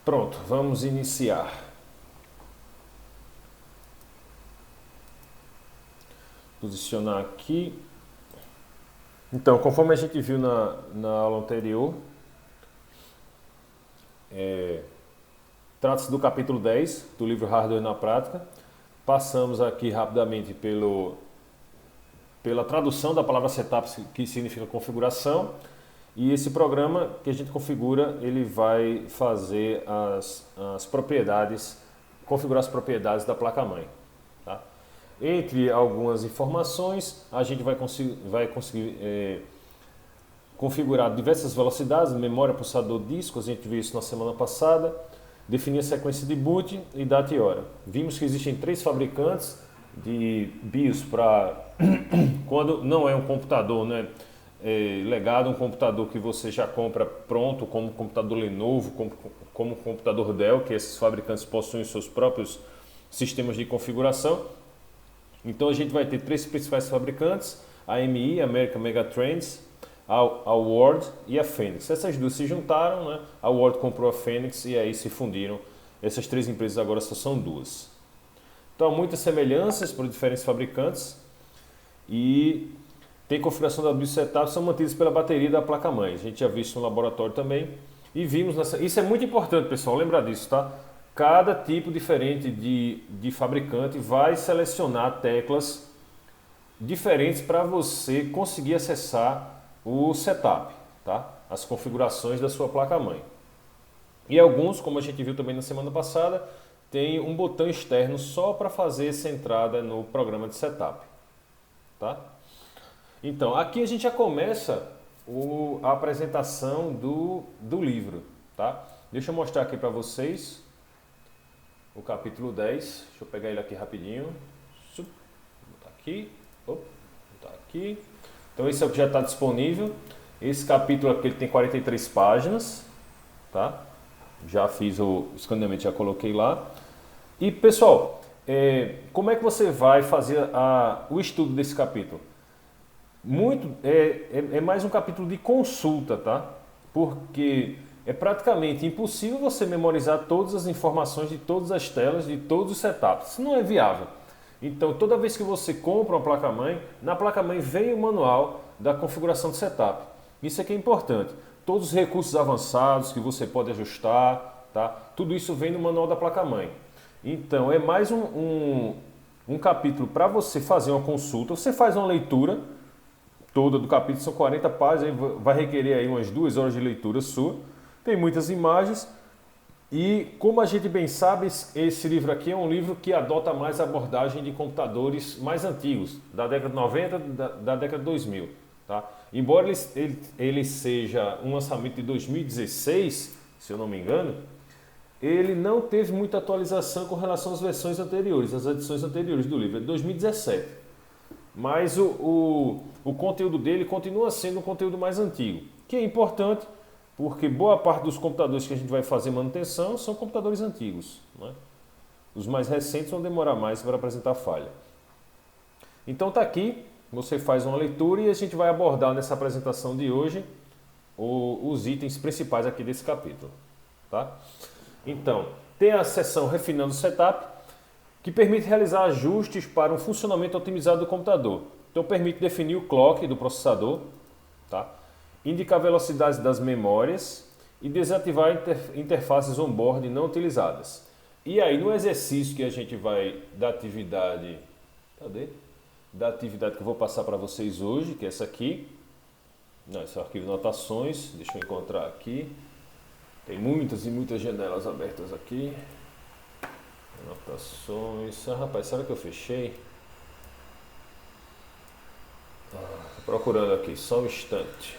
Pronto, vamos iniciar. Posicionar aqui. Então, conforme a gente viu na aula anterior, trata-se do capítulo 10 do livro Hardware na Prática. Passamos aqui rapidamente pela tradução da palavra setup, que significa configuração. E esse programa que a gente configura, ele vai fazer as propriedades, configurar as propriedades da placa-mãe. Tá? Entre algumas informações, a gente vai conseguir configurar diversas velocidades, memória, processador, disco, a gente viu isso na semana passada, definir a sequência de boot e data e hora. Vimos que existem 3 fabricantes de BIOS para quando não é um computador, né? Legado, um computador que você já compra pronto, como o computador Lenovo, como o computador Dell, que esses fabricantes possuem seus próprios sistemas de configuração. Então a gente vai ter 3 principais fabricantes, a AMI, American Megatrends, a Ward e a Phoenix. Essas duas se juntaram, né? A Ward comprou a Phoenix e aí se fundiram. Essas 3 empresas agora só são 2. Então há muitas semelhanças por diferentes fabricantes e tem configuração da BIOS setup, são mantidas pela bateria da placa-mãe. A gente já viu isso no laboratório também. E vimos isso é muito importante, pessoal, lembrar disso, tá? Cada tipo diferente de fabricante vai selecionar teclas diferentes para você conseguir acessar o setup, tá? As configurações da sua placa-mãe. E alguns, como a gente viu também na semana passada, tem um botão externo só para fazer essa entrada no programa de setup, tá? Então, aqui a gente já começa a apresentação do livro, tá? Deixa eu mostrar aqui para vocês o capítulo 10. Deixa eu pegar ele aqui rapidinho. Botar aqui. Botar aqui. Então, esse é o que já está disponível. Esse capítulo aqui ele tem 43 páginas, tá? Já fiz o escaneamento, já coloquei lá. E, pessoal, como é que você vai fazer o estudo desse capítulo? É mais um capítulo de consulta, tá? Porque é praticamente impossível você memorizar todas as informações de todas as telas, de todos os setups. Isso não é viável. Então, toda vez que você compra uma placa-mãe, na placa-mãe vem o manual da configuração de setup. Isso aqui é importante. Todos os recursos avançados que você pode ajustar, tá? Tudo isso vem no manual da placa-mãe. Então, é mais um capítulo para você fazer uma consulta. Você faz uma leitura toda do capítulo, são 40 páginas, vai requerer aí umas 2 horas de leitura sua. Tem muitas imagens e, como a gente bem sabe, esse livro aqui é um livro que adota mais a abordagem de computadores mais antigos, da década de 90, da década de 2000. Tá? Embora ele seja um lançamento de 2016, se eu não me engano, ele não teve muita atualização com relação às versões anteriores, às edições anteriores do livro, é de 2017. Mas o conteúdo dele continua sendo um conteúdo mais antigo, que é importante porque boa parte dos computadores que a gente vai fazer manutenção são computadores antigos, né? Os mais recentes vão demorar mais para apresentar falha. Então tá aqui, você faz uma leitura e a gente vai abordar nessa apresentação de hoje os itens principais aqui desse capítulo, tá? Então, tem a seção Refinando o Setup, que permite realizar ajustes para um funcionamento otimizado do computador. Então, permite definir o clock do processador, tá? Indicar velocidades das memórias e desativar interfaces on-board não utilizadas. E aí, no exercício que a gente vai da atividade, cadê? Da atividade que eu vou passar para vocês hoje, que é essa aqui. Não, esse é o arquivo de anotações, deixa eu encontrar aqui. Tem muitas e muitas janelas abertas aqui. Anotações. Ah, rapaz, será que eu fechei? Tô procurando aqui, só um instante.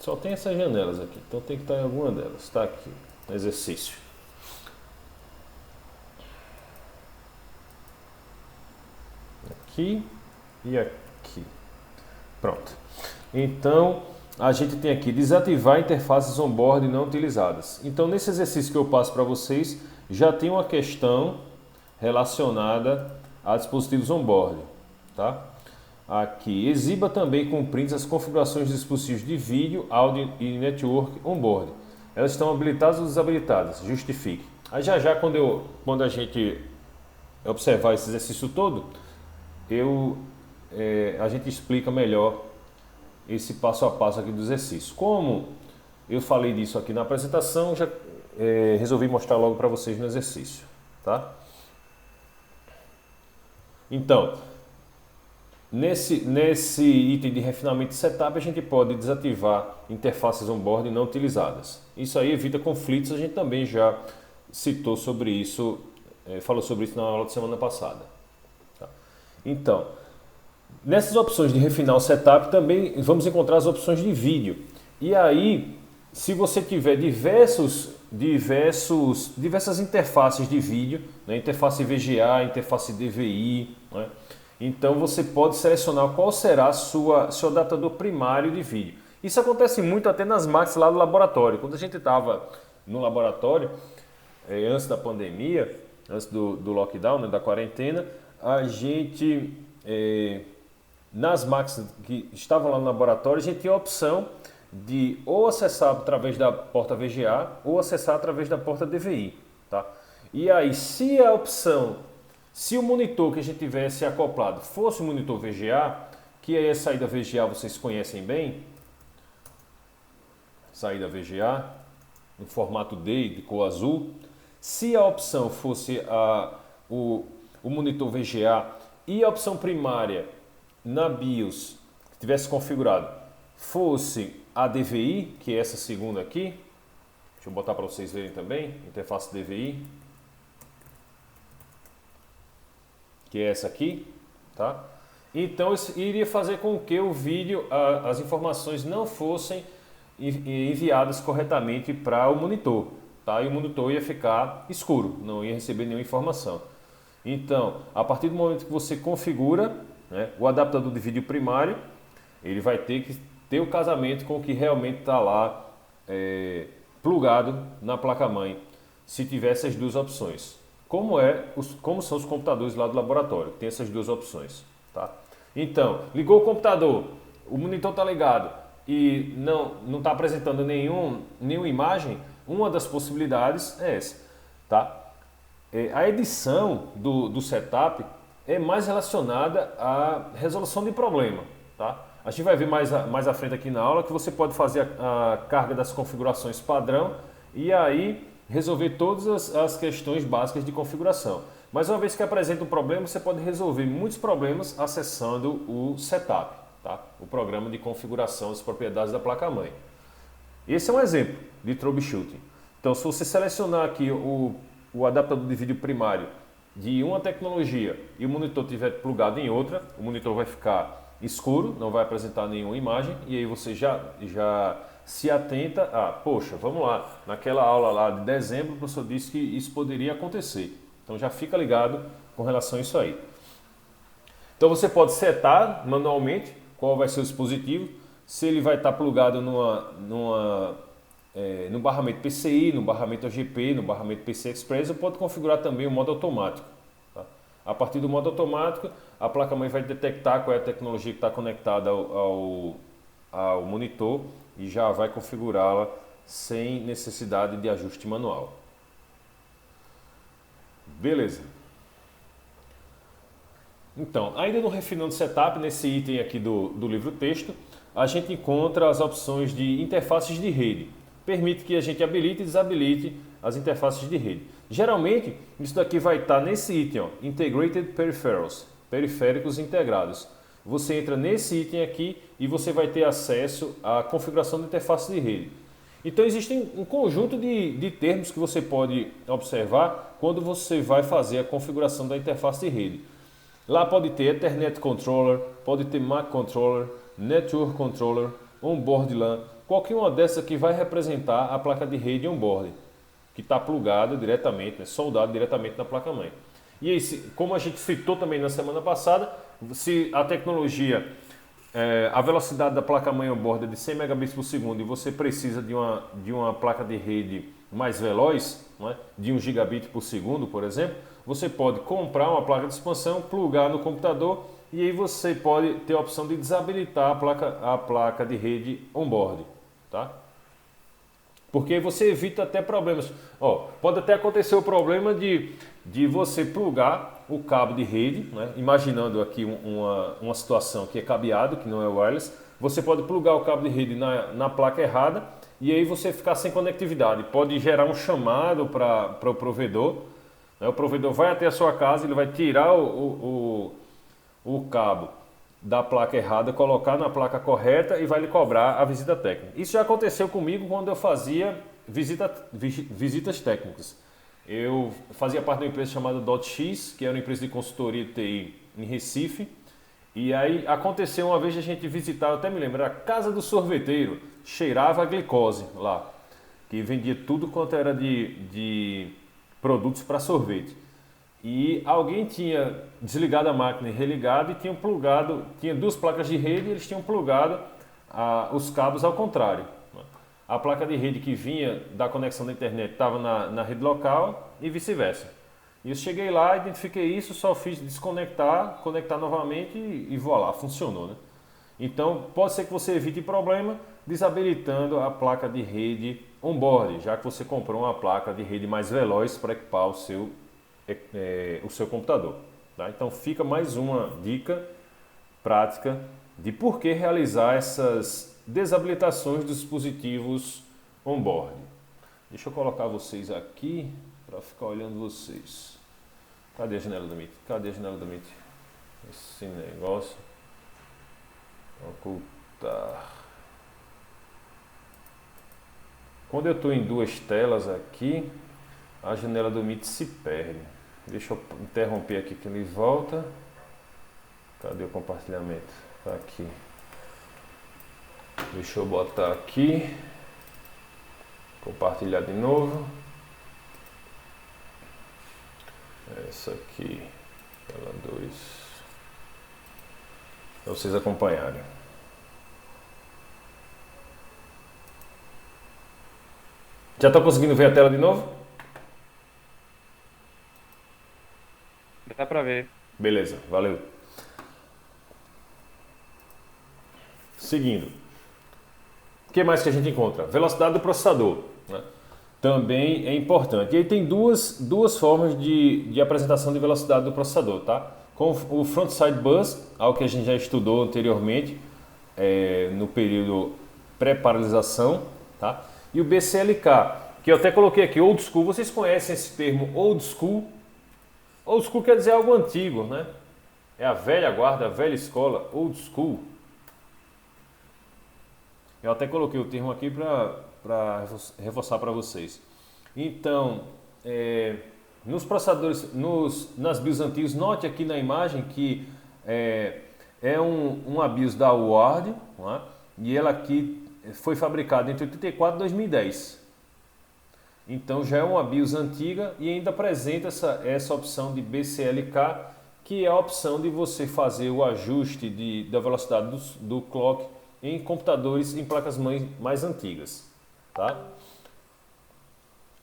Só tem essas janelas aqui, então tem que estar em alguma delas. Está aqui, exercício. Aqui e aqui. Pronto. Então, a gente tem aqui desativar interfaces on-board não utilizadas. Então, nesse exercício que eu passo para vocês, já tem uma questão relacionada a dispositivos on-board, tá? Aqui, exiba também com prints as configurações de dispositivos de vídeo, áudio e network on-board. elas estão habilitadas ou desabilitadas? Justifique. Aí já quando a gente observar esse exercício todo, a gente explica melhor esse passo a passo aqui do exercício. Como eu falei disso aqui na apresentação, já resolvi mostrar logo para vocês no exercício, tá? Então, nesse item de refinamento de setup, a gente pode desativar interfaces on-board não utilizadas. Isso aí evita conflitos, a gente também já citou sobre isso, falou sobre isso na aula de semana passada. Tá? Então, nessas opções de refinar o setup também vamos encontrar as opções de vídeo. E aí, se você tiver diversas interfaces de vídeo, né, interface VGA, interface DVI, né, então você pode selecionar qual será seu adaptador primário de vídeo. Isso acontece muito até nas máquinas lá do laboratório. Quando a gente estava no laboratório, antes da pandemia, antes do lockdown, né, da quarentena, a gente, nas máquinas que estavam lá no laboratório, a gente tinha a opção de ou acessar através da porta VGA ou acessar através da porta DVI. Tá? E aí, se o monitor que a gente tivesse acoplado fosse o monitor VGA, que é a saída VGA, vocês conhecem bem, saída VGA, no formato D, de cor azul. Se a opção fosse o monitor VGA e a opção primária na BIOS que tivesse configurado fosse a DVI, que é essa segunda aqui, deixa eu botar para vocês verem também, interface DVI, que é essa aqui, tá? Então isso iria fazer com que o vídeo, as informações não fossem enviadas corretamente para o monitor, tá? E o monitor ia ficar escuro, não ia receber nenhuma informação. Então, a partir do momento que você configura, né, o adaptador de vídeo primário, ele vai ter que ter o casamento com o que realmente está lá plugado na placa-mãe, se tiver essas duas opções. Como são os computadores lá do laboratório, tem essas duas opções. Tá? Então, ligou o computador, o monitor está ligado e não está apresentando nenhuma imagem, uma das possibilidades é essa. Tá? A edição do setup é mais relacionada à resolução de problema. Tá? A gente vai ver mais à frente aqui na aula que você pode fazer a carga das configurações padrão e aí resolver todas as questões básicas de configuração. Mas uma vez que apresenta um problema, você pode resolver muitos problemas acessando o setup, tá? O programa de configuração das propriedades da placa-mãe. Esse é um exemplo de troubleshooting. Então, se você selecionar aqui o adaptador de vídeo primário de uma tecnologia e o monitor estiver plugado em outra, o monitor vai ficar escuro, não vai apresentar nenhuma imagem e aí você já se atenta poxa, vamos lá, naquela aula lá de dezembro o professor disse que isso poderia acontecer. Então já fica ligado com relação a isso aí. Então você pode setar manualmente qual vai ser o dispositivo, se ele vai estar plugado no barramento PCI, no barramento OGP, no barramento PCI Express, ou pode configurar também o modo automático. Tá? A partir do modo automático, a placa-mãe vai detectar qual é a tecnologia que está conectada ao monitor e já vai configurá-la sem necessidade de ajuste manual. Beleza. Então, ainda no refinando setup, nesse item aqui do livro texto, a gente encontra as opções de interfaces de rede. Permite que a gente habilite e desabilite as interfaces de rede. Geralmente, isso daqui vai estar nesse item, ó, Integrated Peripherals, periféricos integrados. Você entra nesse item aqui e você vai ter acesso à configuração da interface de rede. Então existem um conjunto de termos que você pode observar quando você vai fazer a configuração da interface de rede. Lá pode ter Ethernet Controller, pode ter MAC Controller, Network Controller, Onboard LAN. Qualquer uma dessas aqui vai representar a placa de rede onboard, que está plugada diretamente, soldado diretamente na placa-mãe. E aí, como a gente citou também na semana passada, se a tecnologia, a velocidade da placa-mãe on-board é de 100 megabits por segundo e você precisa de uma placa de rede mais veloz, não é? De 1 gigabit por segundo, por exemplo, você pode comprar uma placa de expansão, plugar no computador e aí você pode ter a opção de desabilitar a placa de rede on-board. Tá? Porque você evita até problemas. Ó, pode até acontecer o problema de você plugar o cabo de rede, né? Imaginando aqui uma situação que é cabeado, que não é wireless. Você pode plugar o cabo de rede na placa errada e aí você ficar sem conectividade. Pode gerar um chamado para o provedor. Né? O provedor vai até a sua casa, ele vai tirar o cabo da placa errada, colocar na placa correta e vai lhe cobrar a visita técnica. Isso já aconteceu comigo quando eu fazia visitas técnicas. Eu fazia parte de uma empresa chamada .x, que era uma empresa de consultoria de TI em Recife. E aí aconteceu uma vez a gente visitar, eu até me lembro, a casa do sorveteiro, cheirava a glicose lá, que vendia tudo quanto era de produtos para sorvete. E alguém tinha desligado a máquina e religado e tinha duas placas de rede e eles tinham plugado os cabos ao contrário. A placa de rede que vinha da conexão da internet estava na rede local e vice-versa. E eu cheguei lá, identifiquei isso, só fiz desconectar, conectar novamente e voilá, funcionou, né? Então pode ser que você evite problema desabilitando a placa de rede on-board, já que você comprou uma placa de rede mais veloz para equipar o seu computador. Tá? Então fica mais uma dica prática de por que realizar essas desabilitações dos dispositivos on-board. Deixa eu colocar vocês aqui para ficar olhando vocês. Cadê a janela do Meet? Cadê a janela do Meet? Esse negócio. Ocultar. Quando eu estou em duas telas aqui, a janela do Meet se perde. Deixa eu interromper aqui que ele volta. Cadê o compartilhamento? Tá aqui. Deixa eu botar aqui. Compartilhar de novo. Essa aqui, tela 2. Para vocês acompanharem. Já está conseguindo ver a tela de novo? Dá pra ver. Beleza, valeu. Seguindo. O que mais que a gente encontra? Velocidade do processador, né? Também é importante. E aí tem duas formas de apresentação de velocidade do processador, tá? Com o Frontside Bus, algo que a gente já estudou anteriormente, no período pré-paralisação, tá? E o BCLK, que eu até coloquei aqui, Old School. Vocês conhecem esse termo Old School? Old School quer dizer algo antigo, né? É a velha guarda, a velha escola, Old School. Eu até coloquei o termo aqui para reforçar para vocês. Então, nos processadores, nas BIOS antigas, note aqui na imagem que é uma BIOS da Ward, não é? E ela aqui foi fabricada entre 84 e 2010. Então já é uma BIOS antiga e ainda apresenta essa opção de BCLK, que é a opção de você fazer o ajuste da velocidade do clock em computadores em placas-mães mais antigas. Tá?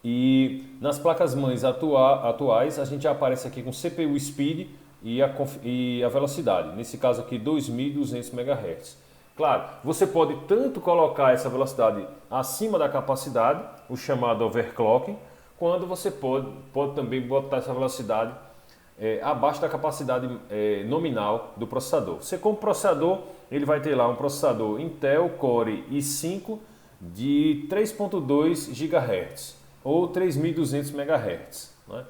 E nas placas-mães atuais a gente já aparece aqui com CPU Speed e a velocidade, nesse caso aqui 2.200 MHz. Claro, você pode tanto colocar essa velocidade acima da capacidade, o chamado overclocking, quando você pode também botar essa velocidade abaixo da capacidade nominal do processador. Você compra o processador, ele vai ter lá um processador Intel Core i5 de 3.2 GHz ou 3.200 MHz. Né?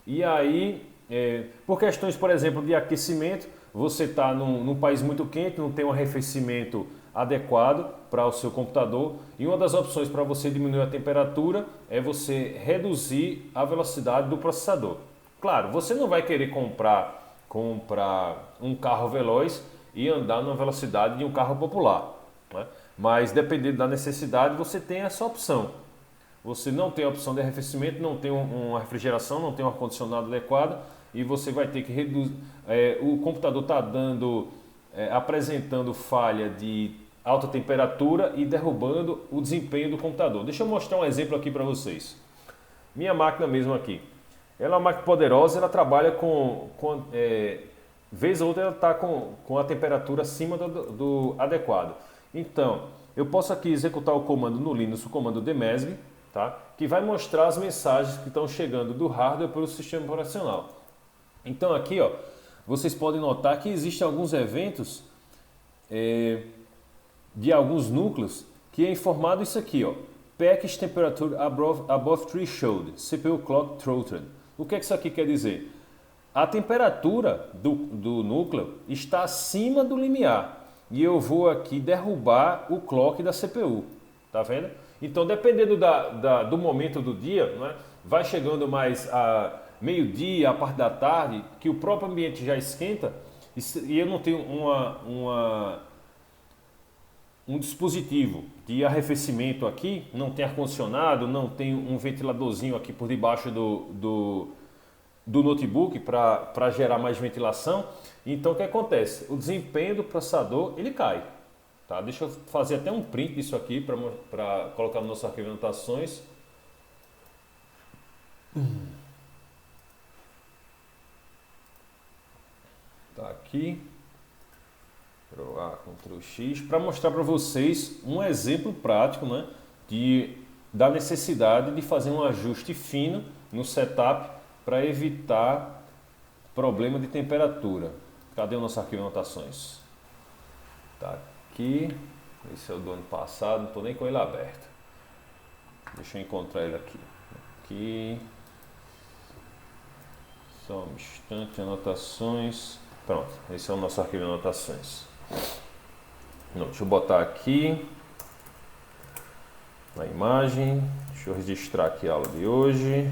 E aí, por questões, por exemplo, de aquecimento, você está num país muito quente, não tem um arrefecimento adequado para o seu computador, e uma das opções para você diminuir a temperatura é você reduzir a velocidade do processador. Claro, você não vai querer comprar um carro veloz e andar na velocidade de um carro popular, né? Mas dependendo da necessidade, você tem essa opção. Você não tem a opção de arrefecimento, não tem uma refrigeração, não tem um ar-condicionado adequado, e você vai ter que reduzir. O computador está apresentando falha de alta temperatura e derrubando o desempenho do computador. Deixa eu mostrar um exemplo aqui para vocês. Minha máquina mesmo aqui. Ela é uma máquina poderosa, ela trabalha vez ou outra ela está com a temperatura acima do adequado. Então, eu posso aqui executar o comando no Linux, o comando dmesg, tá? Que vai mostrar as mensagens que estão chegando do hardware para o sistema operacional. Então aqui, ó, vocês podem notar que existem alguns eventos de alguns núcleos que é informado isso aqui, ó. Package temperature above threshold, CPU clock throttled. O que é que isso aqui quer dizer? A temperatura do núcleo está acima do limiar e eu vou aqui derrubar o clock da CPU, tá vendo? Então, dependendo do momento do dia, né, vai chegando mais a meio-dia, a parte da tarde, que o próprio ambiente já esquenta e eu não tenho um dispositivo de arrefecimento aqui, não tem ar-condicionado, não tem um ventiladorzinho aqui por debaixo do notebook para gerar mais ventilação. Então o que acontece? O desempenho do processador ele cai. Tá? Deixa eu fazer até um print disso aqui para colocar no nosso arquivo de anotações. Tá aqui. Ctrl A, Ctrl X, para mostrar para vocês um exemplo prático, né, da necessidade de fazer um ajuste fino no setup para evitar problema de temperatura. Cadê o nosso arquivo de anotações? Tá aqui. Esse é o do ano passado, não estou nem com ele aberto. Deixa eu encontrar ele aqui. Aqui. Só um instante, anotações. Pronto, esse é o nosso arquivo de anotações. Não, deixa eu botar aqui na imagem. Deixa eu registrar aqui a aula de hoje,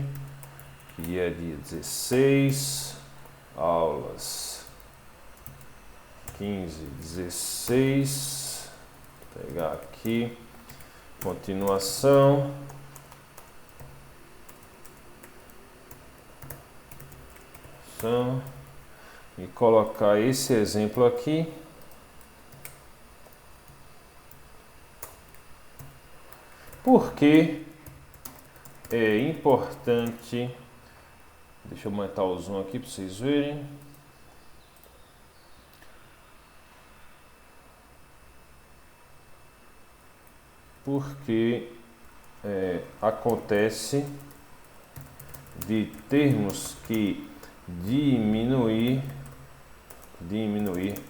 que é dia 16, aulas 15, 16. Vou pegar aqui, continuação. E colocar esse exemplo aqui. Porque é importante, deixa eu aumentar o zoom aqui para vocês verem. Porque acontece de termos que diminuir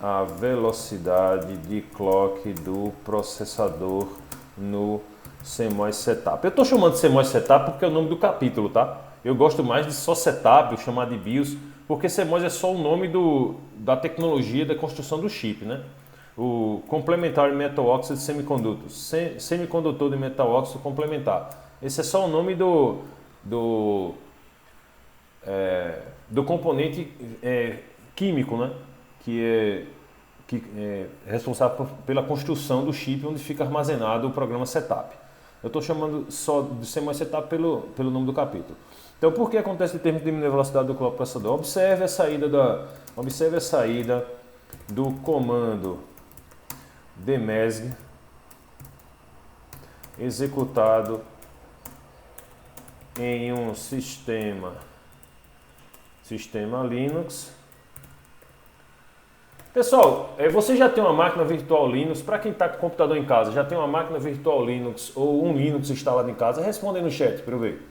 a velocidade de clock do processador no CMOS Setup. Eu estou chamando de CMOS Setup porque é o nome do capítulo, tá? Eu gosto mais de só Setup, chamar de BIOS, porque CMOS é só o nome da tecnologia da construção do chip, né? O Complementary Metal Oxide Semiconductor, semicondutor de metal óxido complementar. Esse é só o nome do componente químico, né? Que é responsável pela construção do chip onde fica armazenado o programa Setup. Eu estou chamando só de CMOS Setup pelo nome do capítulo. Então, por que acontece em termos de diminuir a velocidade do clock processador? Observe a saída do comando dmesg executado em um sistema Linux. Pessoal, você já tem uma máquina virtual Linux? Para quem está com o computador em casa, já tem uma máquina virtual Linux ou um Linux instalado em casa? Responda aí no chat para eu ver.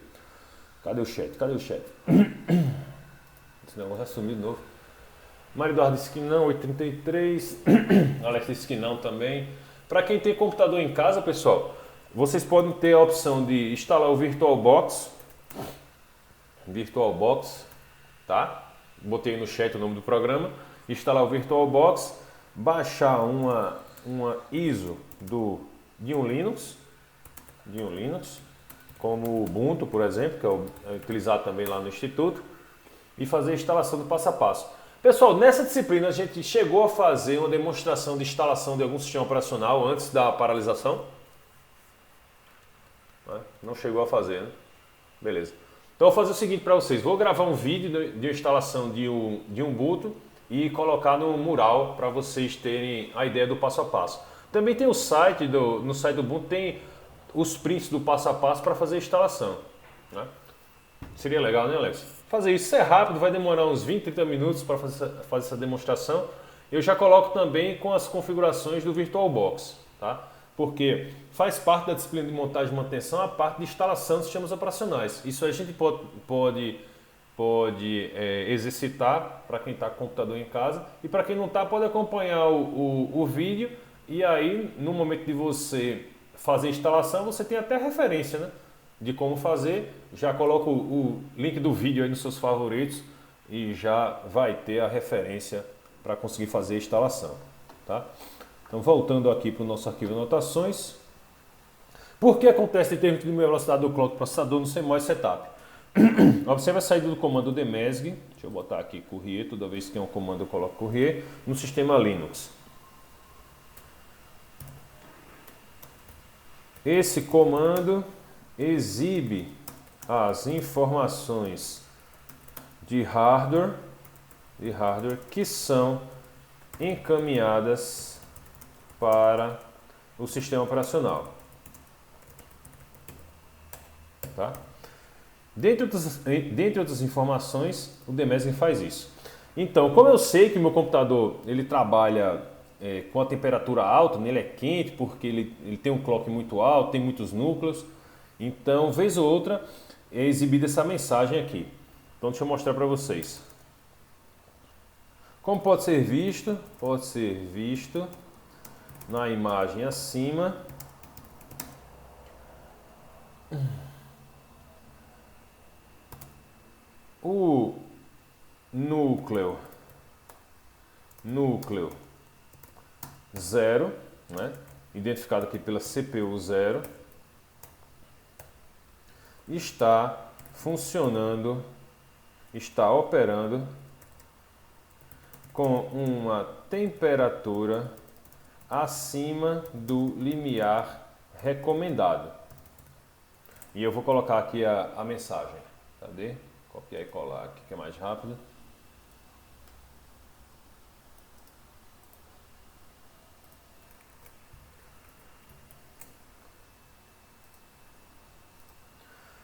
Cadê o chat? Esse negócio vai sumir de novo. Mário Eduardo disse que não, 833. Alex disse que não também. Para quem tem computador em casa, pessoal, vocês podem ter a opção de instalar o VirtualBox. Tá? Botei no chat o nome do programa. Instalar o VirtualBox, baixar uma ISO de um Linux, como o Ubuntu, por exemplo, que é utilizado também lá no Instituto, e fazer a instalação do passo a passo. Pessoal, nessa disciplina a gente chegou a fazer uma demonstração de instalação de algum sistema operacional antes da paralisação? Não chegou a fazer, né? Beleza. Então eu vou fazer o seguinte para vocês, vou gravar um vídeo de instalação de um Ubuntu e colocar no mural para vocês terem a ideia do passo a passo. Também tem o site no site do Ubuntu tem os prints do passo a passo para fazer a instalação, né? Seria legal, né, Alex? Fazer isso é rápido, vai demorar uns 20, 30 minutos para fazer essa demonstração. Eu já coloco também com as configurações do VirtualBox, tá? Porque faz parte da disciplina de montagem e manutenção a parte de instalação de sistemas operacionais. Isso a gente pode exercitar para quem está com o computador em casa, e para quem não está pode acompanhar o vídeo, e aí no momento de você fazer a instalação você tem até referência, né, de como fazer. Já coloca o link do vídeo aí nos seus favoritos e já vai ter a referência para conseguir fazer a instalação, tá? Então voltando aqui para o nosso arquivo de anotações. Por que acontece em termos de velocidade do clock processador no CMOS setup? Observe a saída do comando demesg. Deixa eu botar aqui courrier, toda vez que tem um comando eu coloco courrier no sistema Linux. Esse comando exibe as informações de hardware que são encaminhadas para o sistema operacional. Tá? Dentre outras informações, o demesg faz isso. Então, como eu sei que meu computador ele trabalha com a temperatura alta, ele é quente porque ele tem um clock muito alto, tem muitos núcleos, então, vez ou outra, é exibida essa mensagem aqui. Então, deixa eu mostrar para vocês. Como pode ser visto? Pode ser visto na imagem acima. O núcleo 0, né, identificado aqui pela CPU 0, está funcionando, está operando com uma temperatura acima do limiar recomendado. E eu vou colocar aqui a mensagem. Cadê? Copiar e colar aqui que é mais rápido.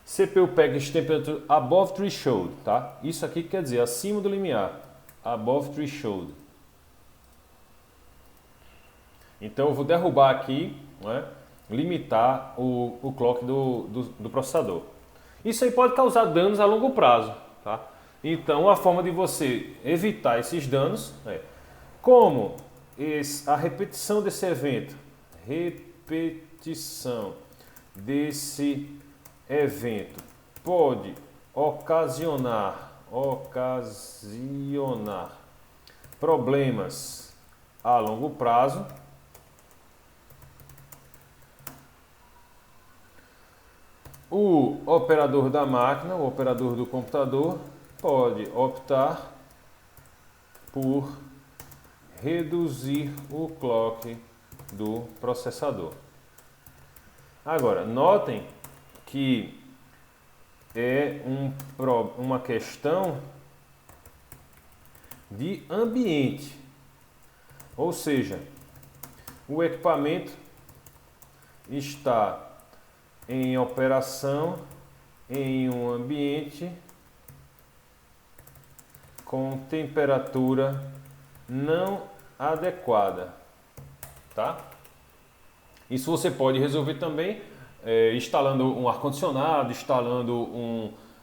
CPU package temperature above threshold, tá? Isso aqui quer dizer acima do limiar, above threshold. Então eu vou derrubar aqui, né, limitar o clock do processador. Isso aí pode causar danos a longo prazo, tá? Então a forma de você evitar esses danos é como a repetição desse evento, pode ocasionar problemas a longo prazo. O operador da máquina, o operador do computador, pode optar por reduzir o clock do processador. Agora, notem que é uma questão de ambiente, ou seja, o equipamento está em operação em um ambiente com temperatura não adequada, tá? Isso você pode resolver também instalando um ar-condicionado, instalando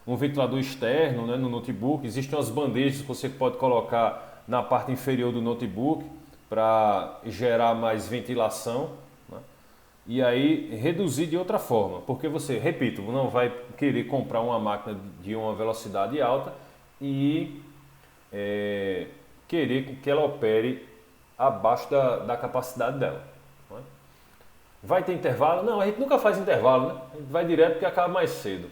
um ventilador externo, né, no notebook. Existem umas bandejas que você pode colocar na parte inferior do notebook para gerar mais ventilação, né? E aí reduzir de outra forma, porque você, repito, não vai querer comprar uma máquina de uma velocidade alta e querer que ela opere abaixo da capacidade dela. Não é? Vai ter intervalo? Não, a gente nunca faz intervalo, né? A gente vai direto porque acaba mais cedo.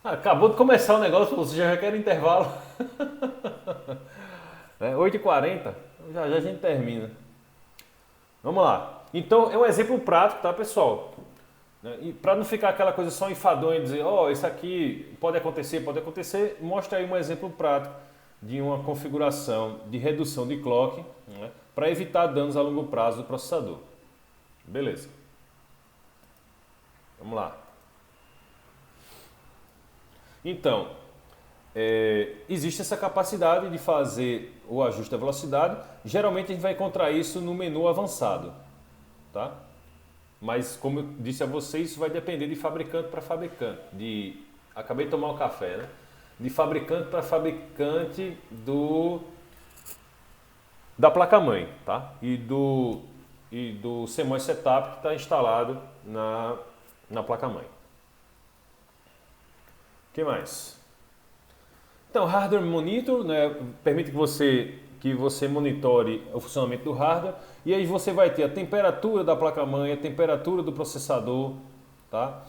Acabou de começar o negócio, você já quer intervalo. 8h40, já a gente termina. Vamos lá. Então é um exemplo prático, tá, pessoal? E para não ficar aquela coisa só enfadonha e dizer, isso aqui pode acontecer, mostra aí um exemplo prático de uma configuração de redução de clock, né, para evitar danos a longo prazo do processador. Beleza. Vamos lá. Então, existe essa capacidade de fazer o ajuste da velocidade. Geralmente a gente vai encontrar isso no menu avançado, tá? Mas como eu disse a vocês, isso vai depender de fabricante para fabricante. Acabei de tomar um café, né? De fabricante para fabricante da placa-mãe, tá? E do CMOS Setup que está instalado na placa-mãe. O que mais? Então, Hardware Monitor, né, permite que você monitore o funcionamento do hardware, e aí você vai ter a temperatura da placa-mãe, a temperatura do processador, tá?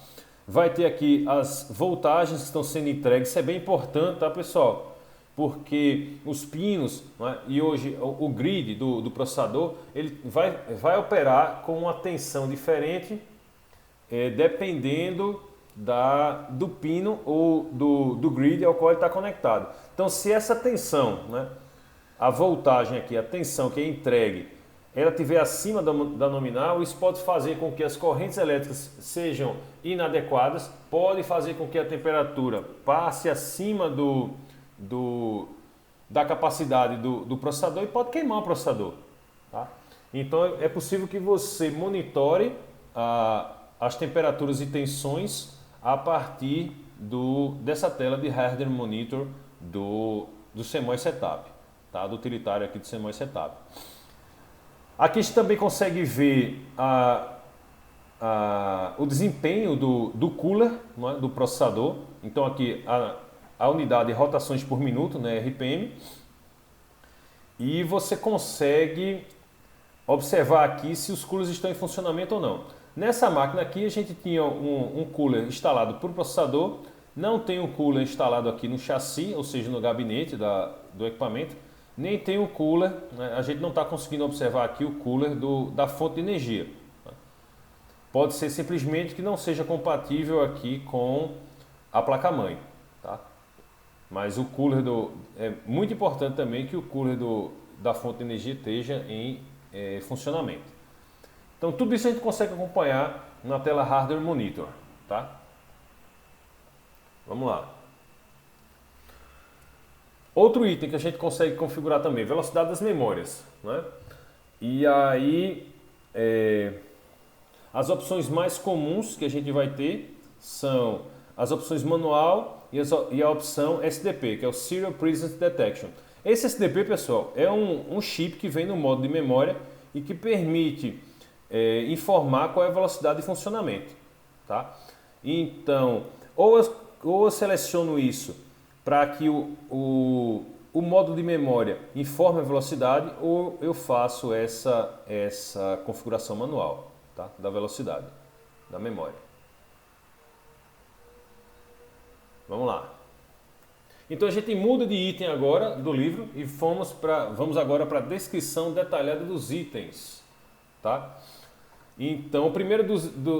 Vai ter aqui as voltagens que estão sendo entregues, isso é bem importante, tá, pessoal? Porque os pinos, né, e hoje o grid do processador, ele vai operar com uma tensão diferente, dependendo do pino ou do grid ao qual ele está conectado. Então, se essa tensão, né, a voltagem aqui, a tensão que é entregue, ela estiver acima da nominal, isso pode fazer com que as correntes elétricas sejam inadequadas, pode fazer com que a temperatura passe acima da capacidade do processador e pode queimar o processador. Tá? Então, é possível que você monitore as temperaturas e tensões a partir dessa tela de Hardware Monitor do CMOS Setup, tá? Do utilitário aqui do CMOS Setup. Aqui a gente também consegue ver o desempenho do cooler, né, do processador. Então aqui a unidade de rotações por minuto, né, RPM. E você consegue observar aqui se os coolers estão em funcionamento ou não. Nessa máquina aqui a gente tinha um cooler instalado para o processador, não tem um cooler instalado aqui no chassi, ou seja, no gabinete do equipamento, nem tem um cooler, né, a gente não está conseguindo observar aqui o cooler da fonte de energia. Pode ser simplesmente que não seja compatível aqui com a placa-mãe. Tá? Mas o cooler é muito importante também que o cooler da fonte de energia esteja em funcionamento. Então tudo isso a gente consegue acompanhar na tela Hardware Monitor, tá? Vamos lá. Outro item que a gente consegue configurar também, velocidade das memórias, né? E aí as opções mais comuns que a gente vai ter são as opções manual e a opção SDP, que é o Serial Presence Detection. Esse SDP, pessoal, é um chip que vem no modo de memória e que permite informar qual é a velocidade de funcionamento. Tá? Então, ou eu seleciono isso para que o modo de memória informe a velocidade, ou eu faço essa configuração manual, tá? Da velocidade da memória. Vamos lá. Então a gente muda de item agora do livro e vamos agora para a descrição detalhada dos itens. Tá? Então, o primeiro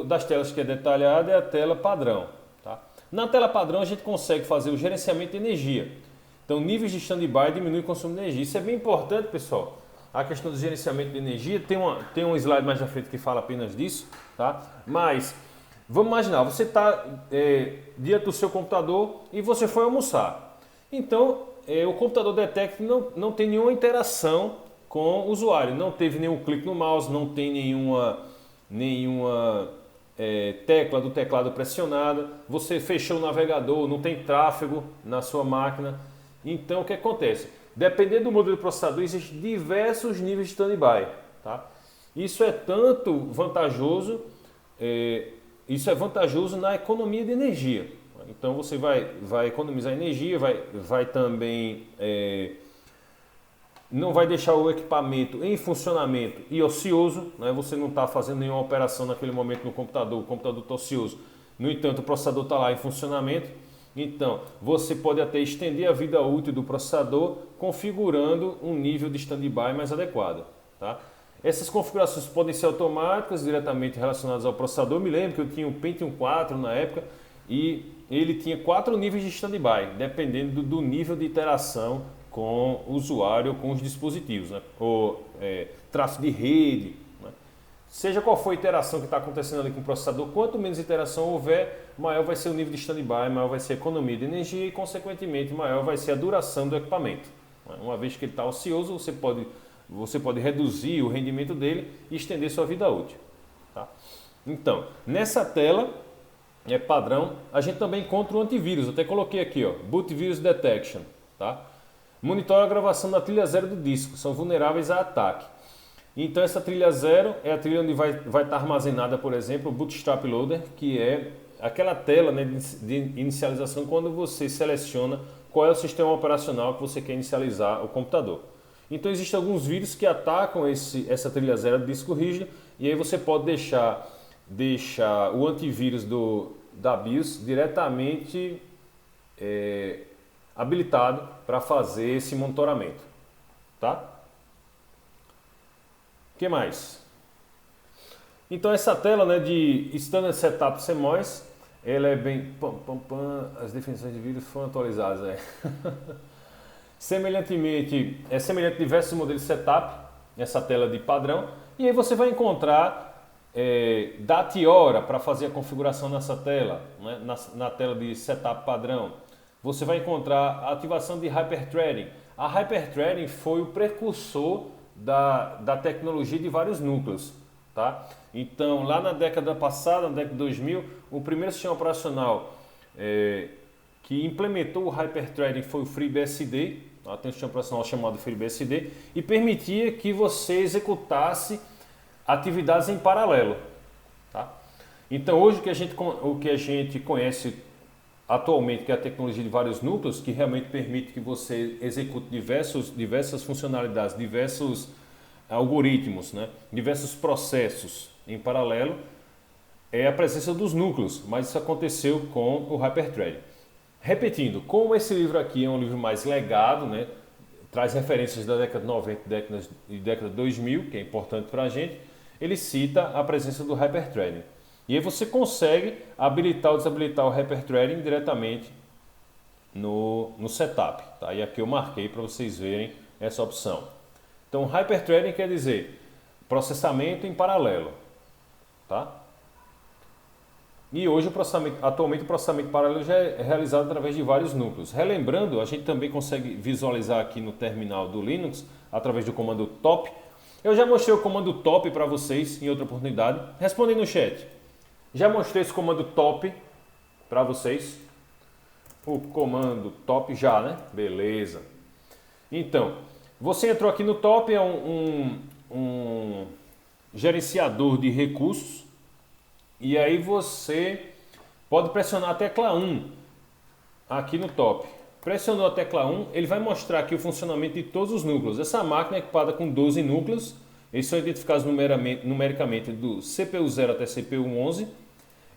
das telas que é detalhada é a tela padrão. Tá? Na tela padrão, a gente consegue fazer o gerenciamento de energia. Então, níveis de standby diminui o consumo de energia. Isso é bem importante, pessoal. A questão do gerenciamento de energia, tem um slide mais à frente que fala apenas disso. Tá? Mas, vamos imaginar, você está diante do seu computador e você foi almoçar. Então, o computador detecta que não tem nenhuma interação com o usuário. Não teve nenhum clique no mouse, não tem nenhuma tecla do teclado pressionada, você fechou o navegador, não tem tráfego na sua máquina. Então o que acontece? Dependendo do modelo de processador, existem diversos níveis de standby. Tá? Isso é tanto vantajoso, na economia de energia. Então você vai economizar energia, vai também não vai deixar o equipamento em funcionamento e ocioso, né? Você não está fazendo nenhuma operação naquele momento no computador, o computador está ocioso. No entanto, o processador está lá em funcionamento. Então, você pode até estender a vida útil do processador configurando um nível de standby mais adequado. Tá? Essas configurações podem ser automáticas, diretamente relacionadas ao processador. Eu me lembro que eu tinha um Pentium 4 na época e ele tinha 4 níveis de standby, dependendo do nível de interação com o usuário, com os dispositivos, né? Tráfego de rede, né? seja qual for a interação que está acontecendo ali com o processador, quanto menos interação houver, maior vai ser o nível de standby, maior vai ser a economia de energia e, consequentemente, maior vai ser a duração do equipamento. Uma vez que ele está ocioso, você pode reduzir o rendimento dele e estender sua vida útil. Tá? Então, nessa tela padrão, a gente também encontra o antivírus. Eu até coloquei aqui, ó, Boot Virus Detection. Tá? Monitora a gravação da trilha zero do disco, são vulneráveis a ataque. Então essa trilha zero é a trilha onde vai estar armazenada, por exemplo, o Bootstrap Loader, que é aquela tela, né, de inicialização quando você seleciona qual é o sistema operacional que você quer inicializar o computador. Então existem alguns vírus que atacam essa trilha zero do disco rígido e aí você pode deixar o antivírus da BIOS diretamente habilitado para fazer esse monitoramento. Tá? O que mais? Então essa tela, né, de Standard Setup CMOS, ela é bem... as definições de vírus foram atualizadas. Semelhantemente, é semelhante a diversos modelos de setup, essa tela de padrão, e aí você vai encontrar data e hora para fazer a configuração nessa tela, né, na tela de setup padrão. Você vai encontrar a ativação de Hyperthreading. A Hyperthreading foi o precursor da tecnologia de vários núcleos. Tá? Então, lá na década passada, na década de 2000, o primeiro sistema operacional que implementou o Hyperthreading foi o FreeBSD. Tá? Tem um sistema operacional chamado FreeBSD e permitia que você executasse atividades em paralelo. Tá? Então, hoje o que a gente conhece atualmente, que é a tecnologia de vários núcleos, que realmente permite que você execute diversas funcionalidades, diversos algoritmos, né? Diversos processos em paralelo, é a presença dos núcleos, mas isso aconteceu com o Hyperthreading. Repetindo, como esse livro aqui é um livro mais legado, né? Traz referências da década de 90 e década de 2000, que é importante para a gente, ele cita a presença do Hyperthreading. E aí você consegue habilitar ou desabilitar o Hyperthreading diretamente no setup. Tá? E aqui eu marquei para vocês verem essa opção. Então, Hyperthreading quer dizer processamento em paralelo. Tá? E hoje, atualmente, o processamento paralelo já é realizado através de vários núcleos. Relembrando, a gente também consegue visualizar aqui no terminal do Linux, através do comando top. Eu já mostrei o comando top para vocês em outra oportunidade. Respondem no chat. Já mostrei esse comando top para vocês. O comando top já, né? Beleza. Então, você entrou aqui no top, é um gerenciador de recursos. E aí você pode pressionar a tecla 1 aqui no top. Pressionou a tecla 1, ele vai mostrar aqui o funcionamento de todos os núcleos. Essa máquina é equipada com 12 núcleos. Eles são identificados numericamente do CPU 0 até CPU 11.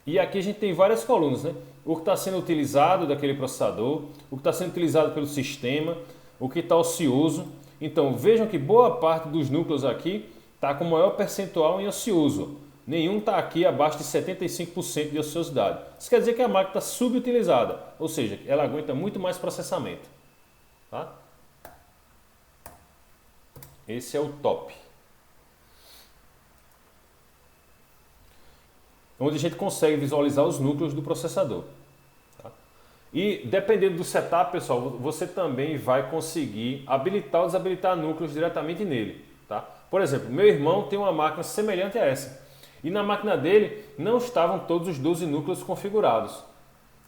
E aqui a gente tem várias colunas, né? O que está sendo utilizado daquele processador, o que está sendo utilizado pelo sistema, o que está ocioso. Então vejam que boa parte dos núcleos aqui está com maior percentual em ocioso. Nenhum está aqui abaixo de 75% de ociosidade. Isso quer dizer que a máquina está subutilizada, ou seja, ela aguenta muito mais processamento. Tá? Esse é o top. Onde a gente consegue visualizar os núcleos do processador. Tá? E dependendo do setup, pessoal, você também vai conseguir habilitar ou desabilitar núcleos diretamente nele. Tá? Por exemplo, meu irmão tem uma máquina semelhante a essa. E na máquina dele não estavam todos os 12 núcleos configurados.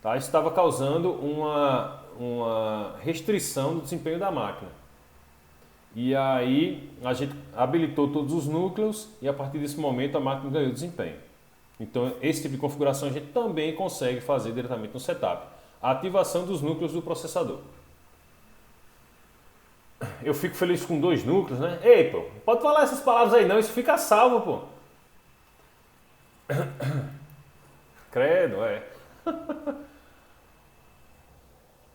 Tá? Isso estava causando uma restrição do desempenho da máquina. E aí a gente habilitou todos os núcleos e a partir desse momento a máquina ganhou desempenho. Então esse tipo de configuração a gente também consegue fazer diretamente no setup. A ativação dos núcleos do processador. Eu fico feliz com 2 núcleos, né? Ei, pô, pode falar essas palavras aí não, isso fica salvo, pô. Credo,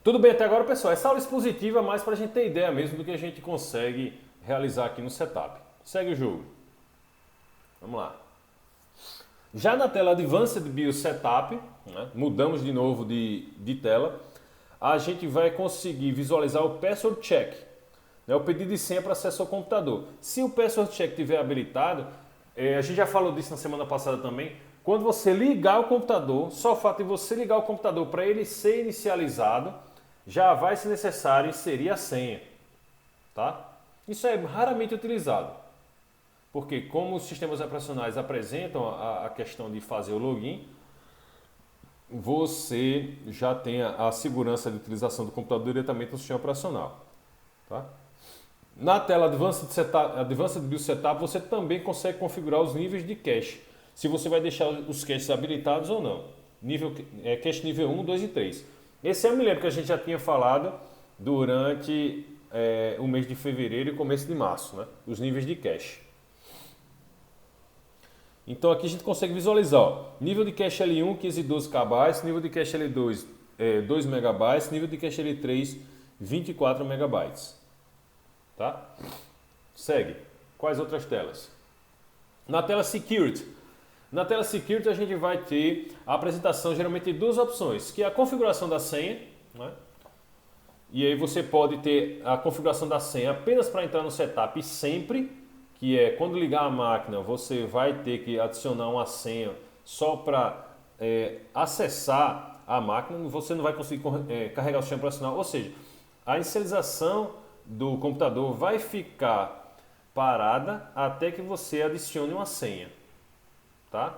Tudo bem até agora, pessoal. Essa aula expositiva é mais para a gente ter ideia mesmo do que a gente consegue realizar aqui no setup. Segue o jogo. Vamos lá. Já na tela Advanced BIOS Setup, né, mudamos de novo de tela, a gente vai conseguir visualizar o Password Check, né, o pedido de senha para acesso ao computador. Se o Password Check estiver habilitado, A gente já falou disso na semana passada também. Quando você ligar o computador, só o fato de você ligar o computador para ele ser inicializado, já vai ser necessário inserir a senha. Tá? Isso é raramente utilizado. Porque como os sistemas operacionais apresentam a questão de fazer o login, você já tem a segurança de utilização do computador diretamente no sistema operacional. Tá? Na tela Advanced Build Setup, você também consegue configurar os níveis de cache. Se você vai deixar os caches habilitados ou não. Cache nível 1, 2 e 3. Esse eu me lembro que a gente já tinha falado durante o mês de fevereiro e começo de março. Né? Os níveis de cache. Então aqui a gente consegue visualizar, ó, nível de cache L1 512 KB, nível de cache L2 2 MB, nível de cache L3 24 MB. Tá? Segue. Quais outras telas? Na tela Security. Na tela Security a gente vai ter a apresentação geralmente de duas opções, que é a configuração da senha, né? E aí você pode ter a configuração da senha apenas para entrar no setup sempre, que é quando ligar a máquina, você vai ter que adicionar uma senha só para acessar a máquina, você não vai conseguir carregar o sistema operacional, ou seja, a inicialização do computador vai ficar parada até que você adicione uma senha. Tá?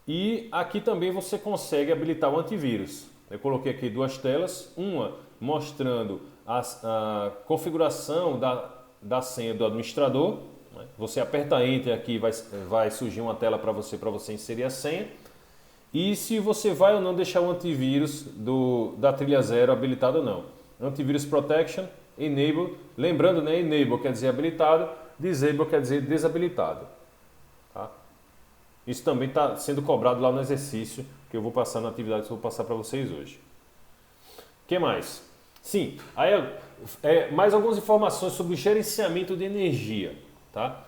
E aqui também você consegue habilitar o antivírus. Eu coloquei aqui duas telas, uma mostrando a configuração da senha do administrador. Você aperta Enter aqui, vai surgir uma tela para você inserir a senha. E se você vai ou não deixar o antivírus da trilha 0 habilitado ou não. Antivírus Protection, Enable, lembrando, né, Enable quer dizer habilitado, Disable quer dizer desabilitado. Tá? Isso também está sendo cobrado lá no exercício que eu vou passar na atividade que eu vou passar para vocês hoje. O que mais? Sim, aí mais algumas informações sobre o gerenciamento de energia. Tá?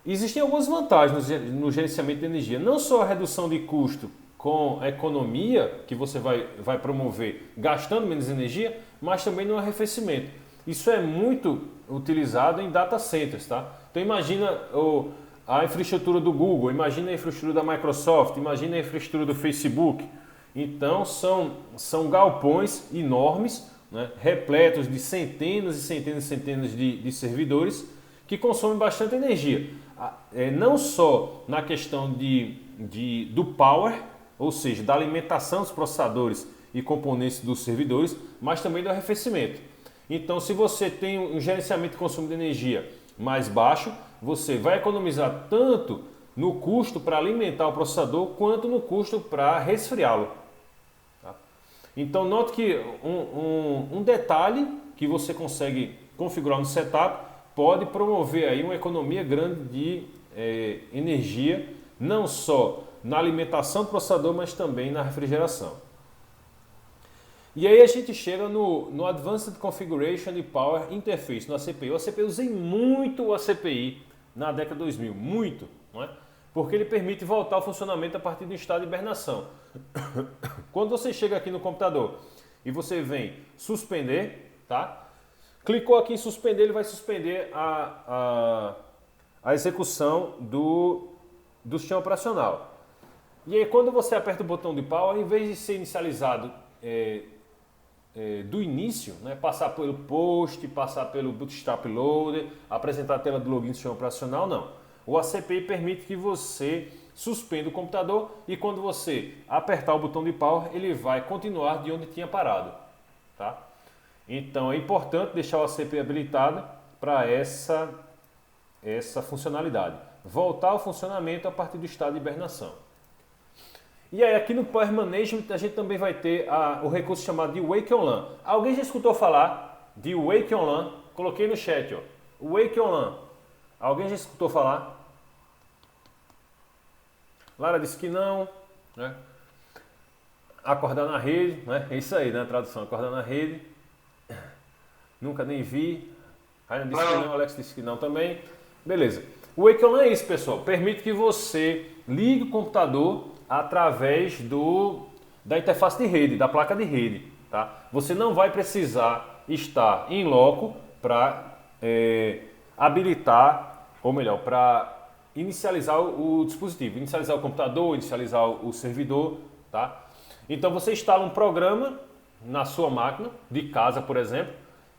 Existem algumas vantagens no gerenciamento de energia. Não só a redução de custo com a economia que você vai promover gastando menos energia, mas também no arrefecimento. Isso é muito utilizado em data centers. Tá? Então imagina a infraestrutura do Google, imagina a infraestrutura da Microsoft, imagina a infraestrutura do Facebook. Então são galpões enormes, né, repletos de centenas e centenas e centenas de servidores que consomem bastante energia. Não só na questão do power, ou seja, da alimentação dos processadores e componentes dos servidores, mas também do arrefecimento. Então, se você tem um gerenciamento de consumo de energia mais baixo, você vai economizar tanto no custo para alimentar o processador, quanto no custo para resfriá-lo. Tá? Então, note que um detalhe que você consegue configurar no setup pode promover aí uma economia grande de energia, não só na alimentação do processador, mas também na refrigeração. E aí a gente chega no Advanced Configuration e Power Interface, no ACPI. O ACPI, eu usei muito o ACPI na década de 2000, muito, não é? Porque ele permite voltar ao funcionamento a partir do estado de hibernação. Quando você chega aqui no computador e você vem suspender, tá? Clicou aqui em suspender, ele vai suspender a execução do sistema operacional. E aí quando você aperta o botão de Power, em vez de ser inicializado do início, né, passar pelo post, passar pelo Bootstrap Loader, apresentar a tela do login do sistema operacional, não. O ACPI permite que você suspenda o computador e quando você apertar o botão de Power, ele vai continuar de onde tinha parado. Tá? Então é importante deixar o ACPI habilitado para essa funcionalidade. Voltar ao funcionamento a partir do estado de hibernação. E aí aqui no Power Management a gente também vai ter o recurso chamado de Wake on LAN. Alguém já escutou falar de Wake on LAN? Coloquei no chat, ó. Wake on LAN. Alguém já escutou falar? Lara disse que não, né? Acordar na rede, né? É isso aí, né? A tradução, acordar na rede. Nunca nem vi. Raina disse que não, Alex disse que não também. Beleza. O Wake on LAN é isso, pessoal. Permite que você ligue o computador através da interface de rede, da placa de rede. Tá? Você não vai precisar estar em loco para habilitar ou melhor, para inicializar o dispositivo, inicializar o computador, inicializar o servidor, tá? Então você instala um programa na sua máquina de casa, por exemplo,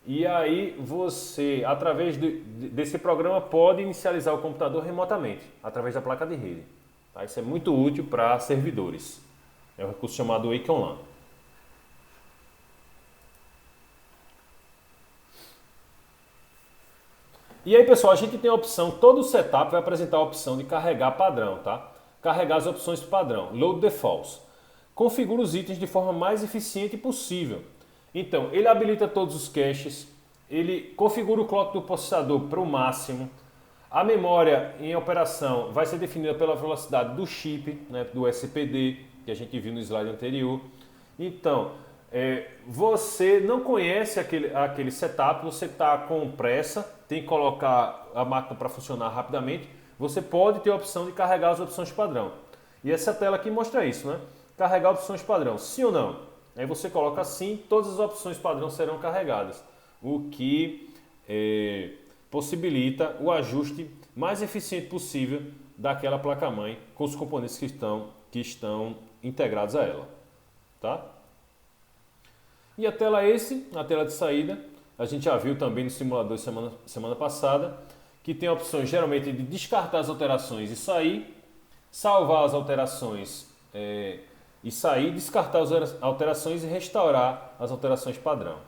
e aí você, através desse programa, pode inicializar o computador remotamente, através da placa de rede. Tá? Isso é muito útil para servidores. É um recurso chamado Wake on LAN. E aí, pessoal, a gente tem a opção, todo o setup vai apresentar a opção de carregar padrão, tá? Carregar as opções padrão, Load Defaults. Configura os itens de forma mais eficiente possível. Então, ele habilita todos os caches, ele configura o clock do processador para o máximo. A memória em operação vai ser definida pela velocidade do chip, né, do SPD, que a gente viu no slide anterior. Então, você não conhece aquele setup, você está com pressa, tem que colocar a máquina para funcionar rapidamente, você pode ter a opção de carregar as opções padrão. E essa tela aqui mostra isso, né? Carregar opções padrão, sim ou não? Aí você coloca sim, todas as opções padrão serão carregadas, o que possibilita o ajuste mais eficiente possível daquela placa-mãe com os componentes que estão integrados a ela. Tá? E a tela a tela de saída, a gente já viu também no simulador semana passada, que tem opções geralmente de descartar as alterações e sair, salvar as alterações e sair, descartar as alterações e restaurar as alterações padrão.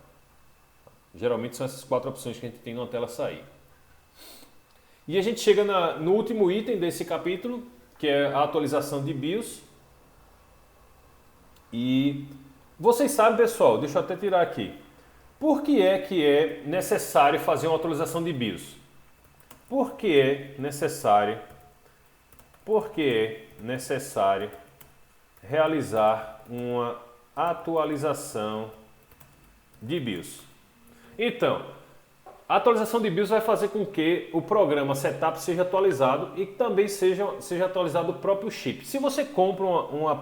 Geralmente são essas 4 opções que a gente tem na tela sair. E a gente chega no último item desse capítulo, que é a atualização de BIOS. E vocês sabem, pessoal, deixa eu até tirar aqui. Por que é necessário fazer uma atualização de BIOS? Por que é necessário realizar uma atualização de BIOS? Então, a atualização de BIOS vai fazer com que o programa setup seja atualizado e também seja atualizado o próprio chip. Se você compra uma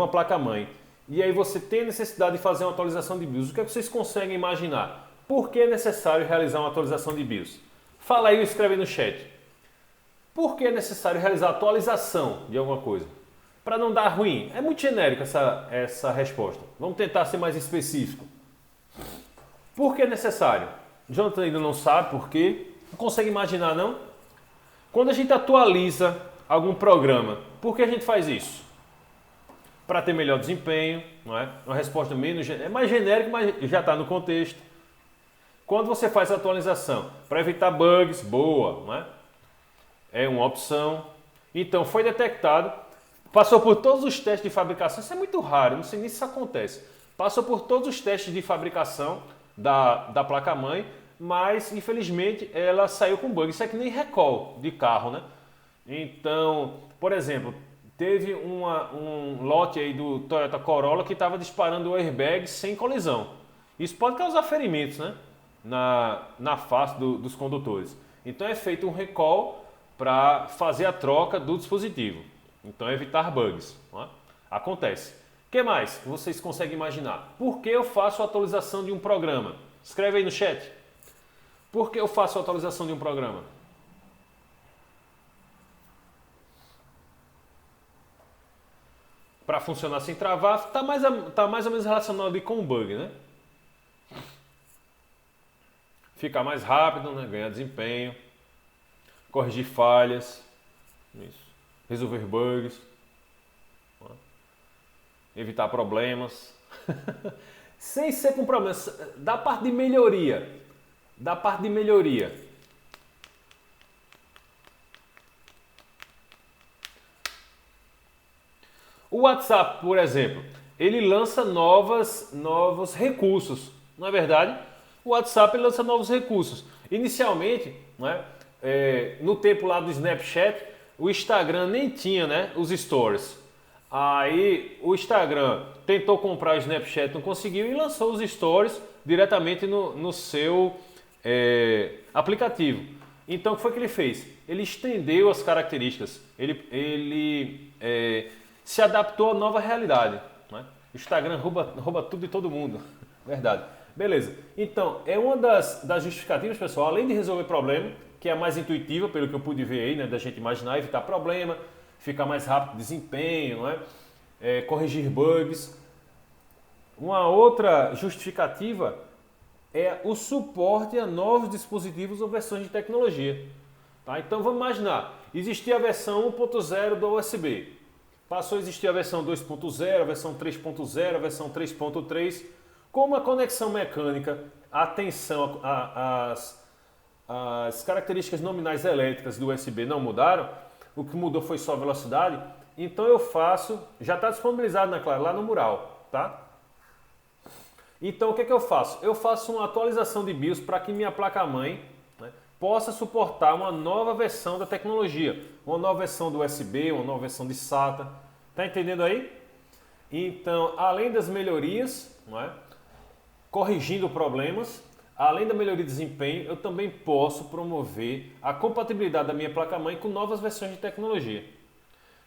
placa-mãe e aí você tem a necessidade de fazer uma atualização de BIOS, o que é que vocês conseguem imaginar? Por que é necessário realizar uma atualização de BIOS? Fala aí ou escreve aí no chat. Por que é necessário realizar a atualização de alguma coisa? Para não dar ruim. É muito genérico essa resposta. Vamos tentar ser mais específico. Por que é necessário? Jonathan ainda não sabe por quê. Não consegue imaginar, não? Quando a gente atualiza algum programa, por que a gente faz isso? Para ter melhor desempenho, não é? Uma resposta é mais genérica, mas já está no contexto. Quando você faz a atualização para evitar bugs, boa, não é? É uma opção. Então foi detectado, passou por todos os testes de fabricação, isso é muito raro, não sei nem se isso acontece. Passou por todos os testes de fabricação da placa-mãe, mas infelizmente ela saiu com bug. Isso é que nem recall de carro, né? Então, por exemplo, teve um lote aí do Toyota Corolla que estava disparando o airbag sem colisão. Isso pode causar ferimentos, né? Na face dos condutores. Então é feito um recall para fazer a troca do dispositivo. Então evitar bugs. Não é? Acontece. O que mais vocês conseguem imaginar? Por que eu faço a atualização de um programa? Escreve aí no chat. Por que eu faço a atualização de um programa? Para funcionar sem travar, tá mais ou menos relacionado ali com o bug, né? Ficar mais rápido, né? Ganhar desempenho, corrigir falhas, isso. Resolver bugs, evitar problemas, sem ser com problemas, da parte de melhoria, O WhatsApp, por exemplo, ele lança novos recursos, não é verdade? O WhatsApp ele lança novos recursos. Inicialmente, né, no tempo lá do Snapchat, o Instagram nem tinha, né, os stories. Aí o Instagram tentou comprar o Snapchat, não conseguiu e lançou os stories diretamente no seu aplicativo. Então o que foi que ele fez? Ele estendeu as características, ele se adaptou à nova realidade. Né? O Instagram rouba tudo de todo mundo. Verdade. Beleza. Então, é uma das justificativas, pessoal, além de resolver problema, que é a mais intuitiva, pelo que eu pude ver aí, né, da gente imaginar, evitar problema, ficar mais rápido desempenho, não é? Corrigir bugs. Uma outra justificativa é o suporte a novos dispositivos ou versões de tecnologia. Tá? Então vamos imaginar, existia a versão 1.0 do USB, passou a existir a versão 2.0, a versão 3.0, a versão 3.3, como a conexão mecânica, a tensão, as características nominais elétricas do USB não mudaram, o que mudou foi só a velocidade, então eu faço, já está disponibilizado na Claro, lá no mural, tá? Então o que eu faço? Eu faço uma atualização de BIOS para que minha placa-mãe, né, possa suportar uma nova versão da tecnologia, uma nova versão do USB, uma nova versão de SATA, tá entendendo aí? Então, além das melhorias, não é? Corrigindo problemas, além da melhoria de desempenho, eu também posso promover a compatibilidade da minha placa-mãe com novas versões de tecnologia.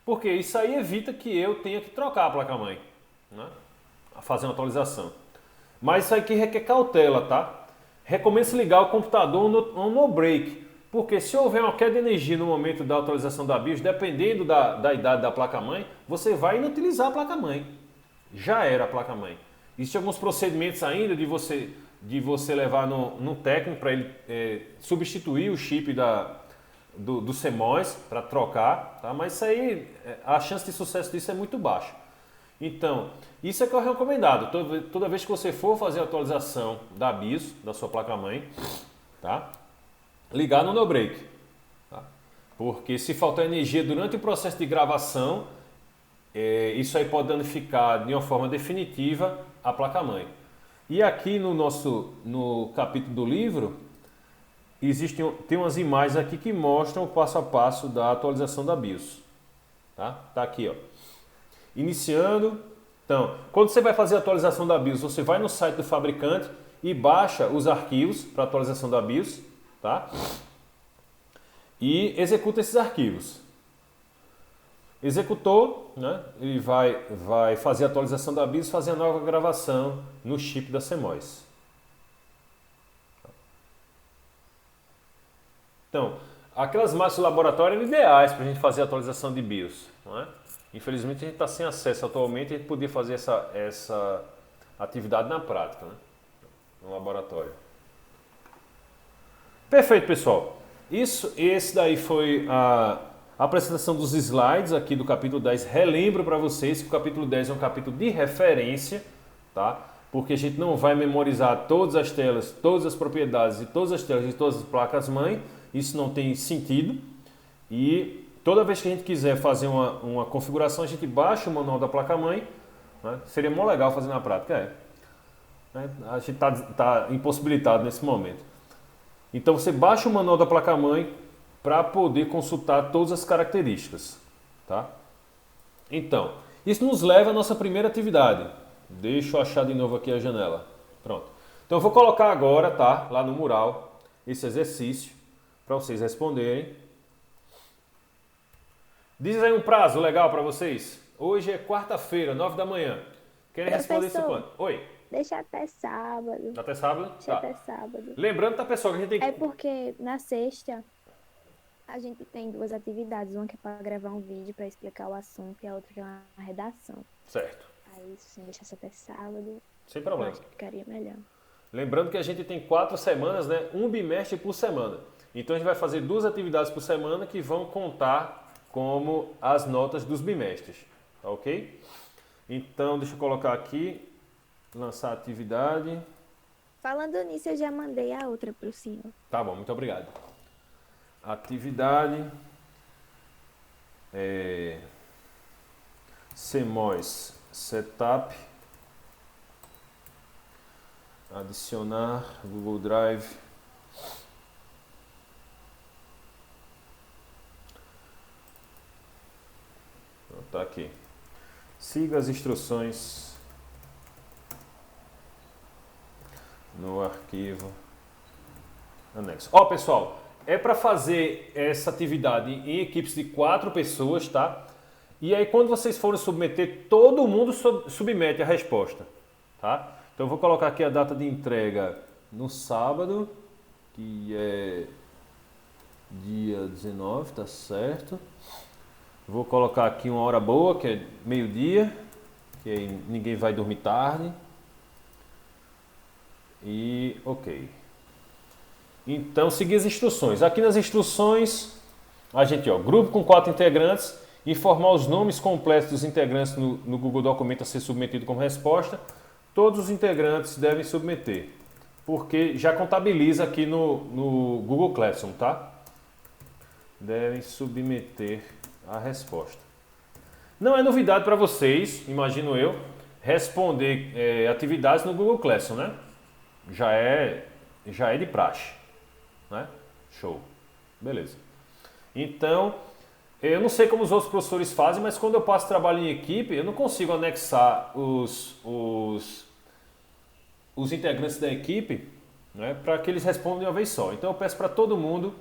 Porque isso aí evita que eu tenha que trocar a placa-mãe, né? A fazer uma atualização. Mas isso aqui requer cautela, tá? Recomendo-se ligar o computador no break, porque se houver uma queda de energia no momento da atualização da BIOS, dependendo da idade da placa-mãe, você vai inutilizar a placa-mãe. Já era a placa-mãe. Existem alguns procedimentos ainda de você levar no técnico para ele substituir o chip do CMOS para trocar, tá? Mas isso aí, a chance de sucesso disso é muito baixa. Então, isso é que eu recomendado. Toda vez que você for fazer a atualização da BIOS, da sua placa-mãe, tá? Ligar no no break. Tá? Porque se faltar energia durante o processo de gravação, isso aí pode danificar de uma forma definitiva a placa-mãe. E aqui no capítulo do livro, tem umas imagens aqui que mostram o passo a passo da atualização da BIOS. Tá aqui, ó. Iniciando. Então, quando você vai fazer a atualização da BIOS, você vai no site do fabricante e baixa os arquivos para atualização da BIOS, tá? E executa esses arquivos. Executou, né? Ele vai fazer a atualização da BIOS, fazer a nova gravação no chip da CMOS. Então, aquelas máquinas de laboratório eram ideais para a gente fazer a atualização de BIOS, não é? Infelizmente a gente está sem acesso atualmente, a gente podia fazer essa atividade na prática, né? No laboratório. Perfeito, pessoal. Esse daí foi a apresentação dos slides aqui do capítulo 10. Relembro para vocês que o capítulo 10 é um capítulo de referência, tá? Porque a gente não vai memorizar todas as telas, todas as propriedades e todas as telas de todas as placas-mãe. Isso não tem sentido. E toda vez que a gente quiser fazer uma configuração, a gente baixa o manual da placa-mãe, né? Seria mó legal fazer na prática, né? A gente tá impossibilitado nesse momento. Então você baixa o manual da placa-mãe para poder consultar todas as características, tá? Então, isso nos leva à nossa primeira atividade. Deixa eu achar de novo aqui a janela. Pronto. Então eu vou colocar agora, tá? Lá no mural, esse exercício para vocês responderem. Diz aí um prazo legal para vocês. Hoje é quarta-feira, 9 da manhã. Querem responder isso quando? Oi. Deixa até sábado. Até sábado? Deixa até sábado. Lembrando, tá, pessoal, que a gente tem que... É porque na sexta a gente tem duas atividades. Uma que é para gravar um vídeo para explicar o assunto e a outra que é uma redação. Certo. Aí se deixasse até sábado, sem problema, acho que ficaria melhor. Lembrando que a gente tem 4 semanas, né? Um bimestre por semana. Então a gente vai fazer 2 atividades por semana que vão contar como as notas dos bimestres. Tá ok? Então deixa eu colocar aqui. Lançar a atividade. Falando nisso, eu já mandei a outra para o senhor. Tá bom, muito obrigado. Atividade. CMOS Setup. Adicionar Google Drive. Tá aqui. Siga as instruções no arquivo anexo. Ó, pessoal, é para fazer essa atividade em equipes de 4 pessoas, tá? E aí quando vocês forem submeter, todo mundo submete a resposta, tá? Então eu vou colocar aqui a data de entrega no sábado, que é Dia 19, tá certo. Vou colocar aqui uma hora boa, que é meio-dia, que aí ninguém vai dormir tarde. E ok. Então, seguir as instruções. Aqui nas instruções, a gente, grupo com 4 integrantes, informar os nomes completos dos integrantes no Google Documento a ser submetido como resposta. Todos os integrantes devem submeter, porque já contabiliza aqui no Google Classroom, tá? Devem submeter a resposta. Não é novidade para vocês, imagino eu, responder atividades no Google Classroom, né? Já é de praxe, né? Show. Beleza. Então, eu não sei como os outros professores fazem, mas quando eu passo trabalho em equipe, eu não consigo anexar os integrantes da equipe, né, para que eles respondam de uma vez só. Então eu peço para todo mundo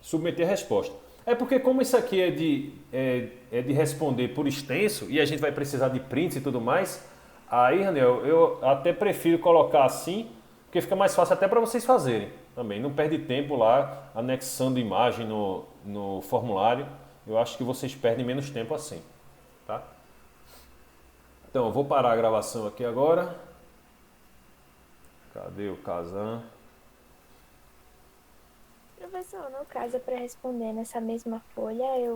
submeter a resposta. É porque como isso aqui é de responder por extenso e a gente vai precisar de prints e tudo mais, aí, Raniel, eu até prefiro colocar assim, porque fica mais fácil até para vocês fazerem também. Não perde tempo lá anexando imagem no formulário. Eu acho que vocês perdem menos tempo assim, tá? Então, eu vou parar a gravação aqui agora. Cadê o Kazan? Professor, no caso, para responder nessa mesma folha, eu